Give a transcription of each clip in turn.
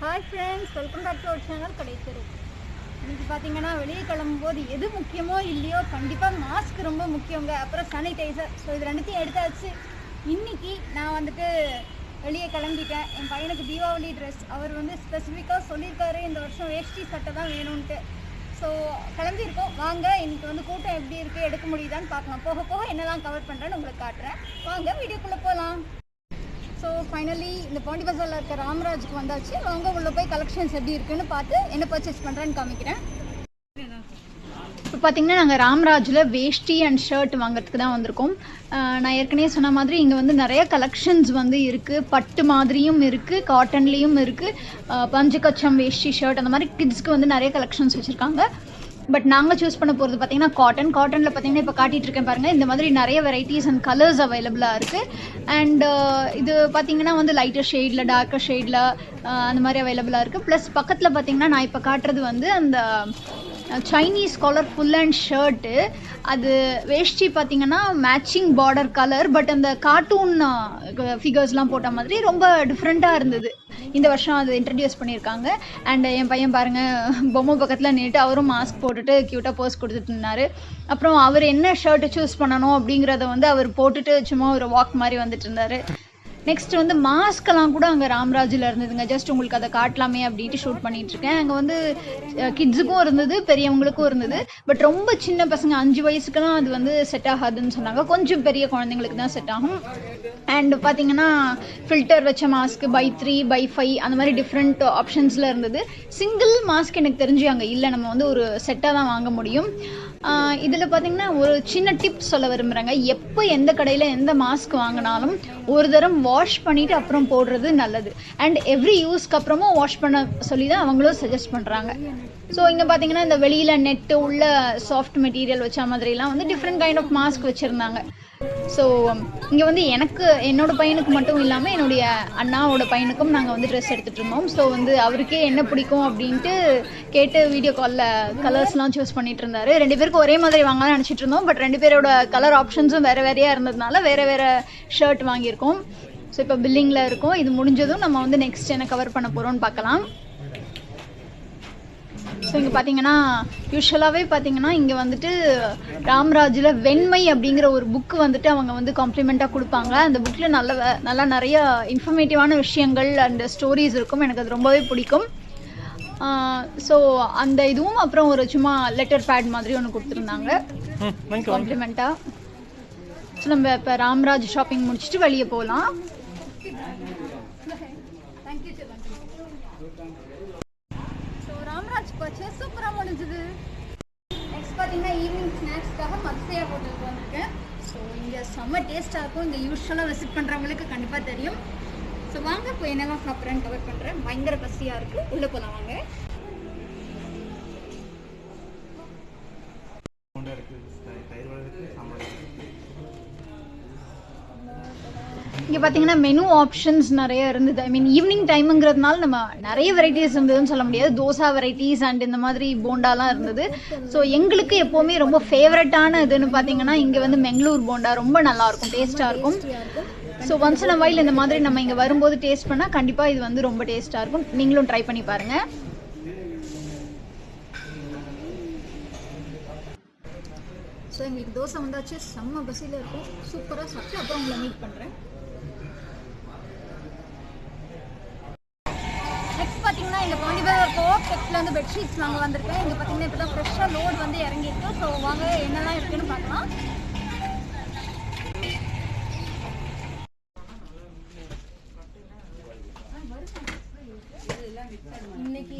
Hi friends, welcome back to our channel கடைத்தெரு. இன்றைக்கி பார்த்தீங்கன்னா வெளியே கிளம்பும்போது எது முக்கியமோ இல்லையோ கண்டிப்பாக மாஸ்க் ரொம்ப முக்கியங்க. அப்புறம் சானிடைசர். ஸோ இது ரெண்டுத்தையும் எடுத்தாச்சு. இன்றைக்கி நான் வந்துட்டு வெளியே கிளம்பிட்டேன். என் பையனுக்கு தீபாவளி ட்ரெஸ் அவர் ஸ்பெசிஃபிக்காக சொல்லியிருக்காரு, இந்த வருஷம் வேஷ்டி சட்டை தான் வேணும்ன்ட்டு. ஸோ கிளம்பியிருக்கோம். வாங்க இன்றைக்கி கூட்டம் எப்படி இருக்குது, எடுக்க முடியுதான்னு பார்க்கலாம். போக போக என்னெல்லாம் கவர் பண்ணுறேன்னு உங்களுக்கு காட்டுறேன். வாங்க வீடியோக்குள்ளே போகலாம். ஸோ ஃபைனலி இந்த பாண்டி பஜாரில் இருக்க ராம்ராஜுக்கு வந்தாச்சு. வாங்க உள்ளே போய் கலெக்ஷன்ஸ் எப்படி இருக்குன்னு பார்த்து என்ன பர்ச்சேஸ் பண்ணுறேன்னு காமிக்கிறேன். இப்போ பார்த்தீங்கன்னா நாங்கள் ராம்ராஜில் வேஷ்டி அண்ட் ஷர்ட் வாங்குறதுக்கு தான் வந்திருக்கோம். நான் ஏற்கனவே சொன்ன மாதிரி இங்கே நிறைய கலெக்ஷன்ஸ் இருக்குது. பட்டு மாதிரியும் இருக்குது, காட்டன்லேயும் இருக்குது. பஞ்சகச்சம் வேஷ்டி ஷர்ட் அந்த மாதிரி கிட்ஸ்க்கு நிறைய கலெக்ஷன்ஸ் வச்சுருக்காங்க. பட் நாங்கள் சூஸ் பண்ண போகிறது பார்த்தீங்கன்னா காட்டனில் பார்த்தீங்கன்னா இப்போ காட்டிகிட்டு இருக்கேன் பாருங்கள். இந்த மாதிரி நிறைய வெரைட்டிஸ் அண்ட் கலர்ஸ் அவைலபிளாக இருக்குது. அண்ட் இது பார்த்தீங்கன்னா லைட்டர் ஷேடில், டார்க்கர் ஷேடில் அந்த மாதிரி அவைலபிளாக இருக்குது. ப்ளஸ் பக்கத்தில் பார்த்தீங்கன்னா நான் இப்போ காட்டுறது அந்த Chinese collar full and shirt. அது வேஷ்டி பார்த்தீங்கன்னா மேட்சிங் பார்டர் கலர். பட் அந்த கார்ட்டூன் ஃபிகர்ஸ்லாம் போட்ட மாதிரி ரொம்ப டிஃப்ரெண்ட்டாக இருந்தது. இந்த வருஷம் அது இன்ட்ரடியூஸ் பண்ணியிருக்காங்க. அண்ட் என் பையன் பாருங்கள், பொம்மை பக்கத்தில் நின்றுட்டு அவரும் மாஸ்க் போட்டுட்டு க்யூட்டாக போஸ் கொடுத்துட்டு இருந்தார். அப்புறம் அவர் என்ன ஷர்ட்டு சூஸ் பண்ணணும் அப்படிங்கிறத அவர் போட்டுட்டு சும்மா ஒரு வாக் மாதிரி வந்துட்டு இருந்தார். நெக்ஸ்ட் மாஸ்கெல்லாம் கூட அங்கே ராம்ராஜில் இருந்ததுங்க. ஜஸ்ட் உங்களுக்கு அதை காட்டலாமே அப்படின்ட்டு ஷூட் பண்ணிகிட்ருக்கேன். அங்கே கிட்ஸுக்கும் இருந்தது, பெரியவங்களுக்கும் இருந்தது. பட் ரொம்ப சின்ன பசங்க 5 வயசுக்கெல்லாம் அது செட் ஆகாதுன்னு சொன்னாங்க. கொஞ்சம் பெரிய குழந்தைங்களுக்கு தான் செட் ஆகும். அண்ட் பார்த்தீங்கன்னா ஃபில்டர் வச்ச மாஸ்க்கு பை 3 பை 5 அந்த மாதிரி டிஃப்ரெண்ட் ஆப்ஷன்ஸில் இருந்தது. சிங்கிள் மாஸ்க் எனக்கு தெரிஞ்சு அங்கே இல்லை. நம்ம ஒரு செட்டாக தான் வாங்க முடியும். இதில் பார்த்தீங்கன்னா ஒரு சின்ன டிப்ஸ் சொல்ல விரும்புகிறேங்க. எப்போ எந்த கடையில் எந்த மாஸ்க் வாங்கினாலும் ஒரு தரம் வாஷ் பண்ணிவிட்டு அப்புறம் போடுறது நல்லது. அண்ட் எவ்ரி யூஸ்க்கு அப்புறமும் வாஷ் பண்ண சொல்லி தான் அவங்களும் சஜஸ்ட் பண்ணுறாங்க. ஸோ இங்கே பார்த்தீங்கன்னா இந்த வெளியில் நெட்டு உள்ள சாஃப்ட் மெட்டீரியல் வச்ச மாதிரிலாம் டிஃப்ரெண்ட் கைண்ட் ஆஃப் மாஸ்க் வச்சுருந்தாங்க. ஸோ இங்கே எனக்கு என்னோடய பையனுக்கு மட்டும் இல்லாமல் என்னுடைய அண்ணாவோட பையனுக்கும் நாங்கள் ட்ரெஸ் எடுத்துகிட்டு இருந்தோம். ஸோ அவருக்கே என்ன பிடிக்கும் அப்படின்ட்டு கேட்டு வீடியோ காலில் கலர்ஸ்லாம் சூஸ் பண்ணிட்டு இருந்தார். 2 பேருக்கு ஒரே மாதிரி வாங்கலாம்னு நினச்சிட்டு இருந்தோம். பட் 2 பேரோட கலர் ஆப்ஷன்ஸும் வேறு வேறையாக இருந்ததுனால வேறு ஷர்ட் வாங்கியிருக்கோம். ஸோ இப்போ பில்லிங்கில் இருக்கும். இது முடிஞ்சதும் நம்ம நெக்ஸ்ட் என்ன கவர் பண்ண போகிறோம்னு பார்க்கலாம். ஸோ இங்கே பார்த்தீங்கன்னா யூஸ்வலாகவே பார்த்தீங்கன்னா இங்கே ராம்ராஜில் வெண்மை அப்படிங்கிற ஒரு புக்கு அவங்க காம்ப்ளிமெண்ட்டாக கொடுப்பாங்க. அந்த புக்கில் நல்லா நிறைய இன்ஃபர்மேட்டிவான விஷயங்கள் அண்ட் ஸ்டோரிஸ் இருக்கும். எனக்கு அது ரொம்பவே பிடிக்கும். ஸோ அந்த இதுவும் அப்புறம் ஒரு சும்மா லெட்டர் பேட் மாதிரி ஒன்று கொடுத்துருந்தாங்க காம்ப்ளிமெண்ட்டாக. ஸோ நம்ம இப்போ ராம்ராஜ் ஷாப்பிங் முடிச்சுட்டு வெளியே போகலாம். பர்ச்சேஸ் சூப்பராக முடிஞ்சுது. நெக்ஸ்ட் பார்த்தீங்கன்னா ஈவினிங் ஸ்நாக்ஸ்க்காக மத்சையா ஹோட்டலுக்கு வந்திருக்கேன். ஸோ இங்கே செம்ம டேஸ்ட்டாக இருக்கும். இங்கே யூஸ்வலாக விசிட் பண்ணுறவங்களுக்கு கண்டிப்பாக தெரியும். ஸோ வாங்க இப்போ என்னெல்லாம் சாப்பிட்றேன்னு கவர் பண்ணுறேன். பயங்கர பசியாக இருக்குது. உள்ளே போகலாம் வாங்க. இங்கே பார்த்தீங்கன்னா மெனு ஆப்ஷன்ஸ் நிறைய இருந்தது. ஐ மீன் ஈவினிங் டைமுங்கிறதுனால நம்ம நிறைய வெரைட்டிஸ் இருந்ததுன்னு சொல்ல முடியாது. தோசா வெரைட்டிஸ் அண்ட் இந்த மாதிரி போண்டாலாம் இருந்தது. ஸோ எங்களுக்கு எப்போவுமே ரொம்ப ஃபேவரட்டான இதுன்னு பார்த்தீங்கன்னா இங்கே மெங்களூர் போண்டா ரொம்ப நல்லாயிருக்கும், டேஸ்ட்டாக இருக்கும். So once in a while இந்த மாதிரி நம்ம இங்கே வரும்போது டேஸ்ட் பண்ணால் கண்டிப்பாக இது ரொம்ப டேஸ்ட்டாக இருக்கும். நீங்களும் ட்ரை பண்ணி பாருங்கள். ஸோ எங்களுக்கு தோசை வந்தாச்சு. செம்ம பசியில் இருக்கும். சூப்பராக சாப்பிட்டு அப்புறம் உங்களை மீட் பண்ணுறேன். பார்த்தீங்கன்னா இந்த பாண்டி பஜார் கோஆப் டெக்ஸ்லேருந்து பெட்ஷீட்ஸ் நாங்கள் வந்திருக்கேன். இங்கே பார்த்தீங்கன்னா இப்போ தான் ஃப்ரெஷ்ஷாக லோட் இறங்கியிருக்கு. ஸோ வாங்க என்னெல்லாம் இருக்குன்னு பார்க்கலாம். இன்னைக்கு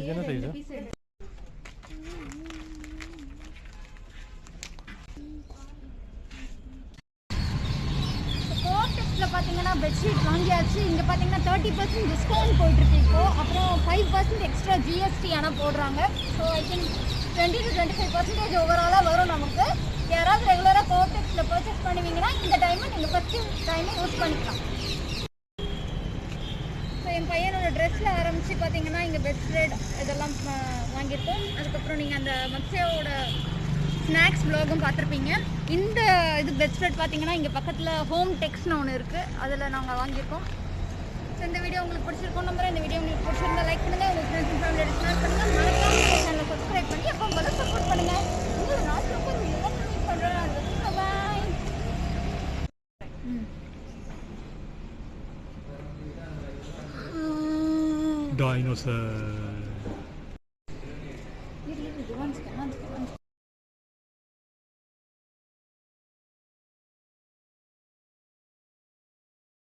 பார்த்தீங்கன்னா பெட்ஷீட் வாங்கியாச்சு. இங்கே பார்த்தீங்கன்னா 30% டிஸ்கவுண்ட் போயிட்டுருக்கு இப்போது. அப்புறம் 5% எக்ஸ்ட்ரா ஜிஎஸ்டி ஆனால் போடுறாங்க. ஸோ ஐ திங்க் 20 to 25% ஓவராலாக வரும் நமக்கு. யாராவது ரெகுலராக கோஆப்டெக்ஸில் பர்ச்சேஸ் பண்ணுவீங்கன்னா இந்த டைமை நீங்கள் ஃபஸ்ட்டு டைமை யூஸ் பண்ணிக்கலாம். ஸோ என் பையனோட ட்ரெஸ்ஸில் ஆரம்பித்து பார்த்தீங்கன்னா இங்கே பெட் ஸ்ப்ரெட் இதெல்லாம் வாங்கியிருக்கோம். அதுக்கப்புறம் நீங்கள் அந்த மத்சையோட ஸ்நாக்ஸ் வ்ளாகும் பார்த்துருப்பீங்க. இந்த இது பெட் ஸ்ப்ரெட் பார்த்தீங்கன்னா இங்கே பக்கத்தில் ஹோம் டெக்ஸ்னு ஒன்று இருக்குது, அதில் நாங்கள் வாங்கியிருக்கோம். ஸோ இந்த வீடியோ உங்களுக்கு பிடிச்சிருக்கும் நம்புறேன். இந்த வீடியோ உங்களுக்கு பிடிச்சிருந்தா லைக் பண்ணுங்க, உங்க ஃப்ரெண்ட்ஸ் அண்ட் ஃபேமிலியோட ஷேர் பண்ணுங்க, மறக்காம இந்த சேனலை சப்ஸ்கிரைப் பண்ணி அப்போ முதல்ல சப்போர்ட் பண்ணுங்க. உங்களை நான் சூப்பர் வீடியோ மீட் பண்ணுறேன். பாய். Dinosaur. Once.